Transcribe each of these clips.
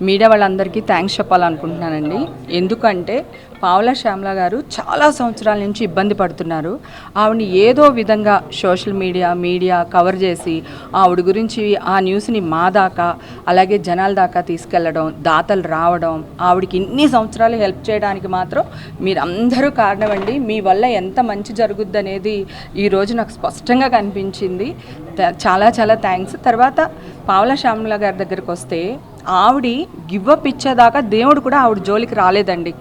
Media వాళ్ళందరికీ thanks చెప్పాలనుకుంటున్నానండి. ఎందుకంటే పావుల శ్యామల గారు చాలా సంవత్సరాల నుంచి ఇబ్బంది పడుతున్నారు. ఆవిడని ఏదో విధంగా సోషల్ మీడియా కవర్ చేసి ఆవిడ గురించి ఆ న్యూస్ని మా దాకా అలాగే జనాల దాకా తీసుకెళ్ళడం, దాతలు రావడం, ఆవిడకి ఇన్ని సంవత్సరాలు హెల్ప్ చేయడానికి మాత్రం మీరందరూ కారణమండి. మీ వల్ల ఎంత మంచి జరుగుద్ది అనేది ఈరోజు నాకు స్పష్టంగా కనిపించింది. చాలా చాలా థ్యాంక్స్. తర్వాత పావుల శ్యామల గారి దగ్గరికి వస్తే ఆవిడ గివ్అప్ ఇచ్చేదాకా దేవుడు కూడా ఆవిడ జోలికి రాలేదండి.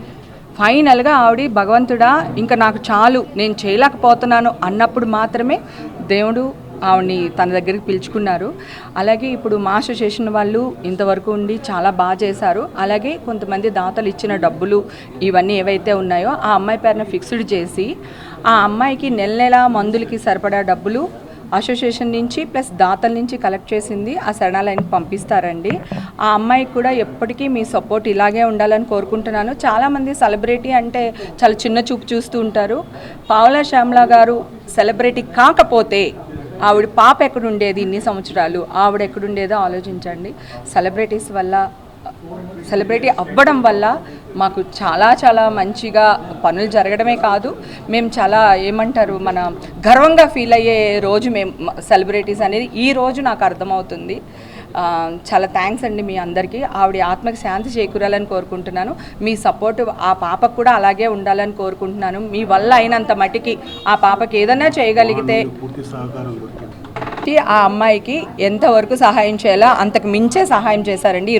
ఫైనల్గా ఆవిడ భగవంతుడా ఇంకా నాకు చాలు, నేను చేయలేకపోతున్నాను అన్నప్పుడు మాత్రమే దేవుడు ఆవిడని తన దగ్గరికి పిలుచుకున్నారు. అలాగే ఇప్పుడు మా అసోసియేషన్ వాళ్ళు ఇంతవరకు ఉండి చాలా బాగా చేశారు. అలాగే కొంతమంది దాతలు ఇచ్చిన డబ్బులు ఇవన్నీ ఏవైతే ఉన్నాయో ఆ అమ్మాయి పేరున ఫిక్స్డ్ చేసి ఆ అమ్మాయికి నెల మందులకి సరిపడా డబ్బులు అసోసియేషన్ నుంచి ప్లస్ దాతల నుంచి కలెక్ట్ చేసింది ఆ శరణాలయానికి పంపిస్తారండి. ఆ అమ్మాయికి కూడా ఎప్పటికీ మీ సపోర్ట్ ఇలాగే ఉండాలని కోరుకుంటున్నాను. చాలామంది సెలబ్రిటీ అంటే చాలా చిన్న చూపు చూస్తూ ఉంటారు. పావుల శ్యామల గారు సెలబ్రిటీ కాకపోతే ఆవిడ పాప ఎక్కడుండేది ఇన్ని సంవత్సరాలు, ఆవిడ ఎక్కడుండేదో ఆలోచించండి. సెలబ్రిటీ అవ్వడం వల్ల మాకు చాలా చాలా మంచిగా పనులు జరగడమే కాదు, మేము చాలా మన గర్వంగా ఫీల్ అయ్యే రోజు మేము సెలబ్రిటీస్ అనేది ఈ రోజు నాకు అర్థమవుతుంది. చాలా థ్యాంక్స్ అండి మీ అందరికీ. ఆవిడ ఆత్మకి శాంతి చేకూరాలని కోరుకుంటున్నాను. మీ సపోర్ట్ ఆ పాపకు కూడా అలాగే ఉండాలని కోరుకుంటున్నాను. మీ వల్ల అయినంత మటుకి ఆ పాపకి ఏదైనా చేయగలిగితే ఆ అమ్మాయికి ఎంతవరకు సహాయం చేయాలో అంతకు మించే సహాయం చేశారండి.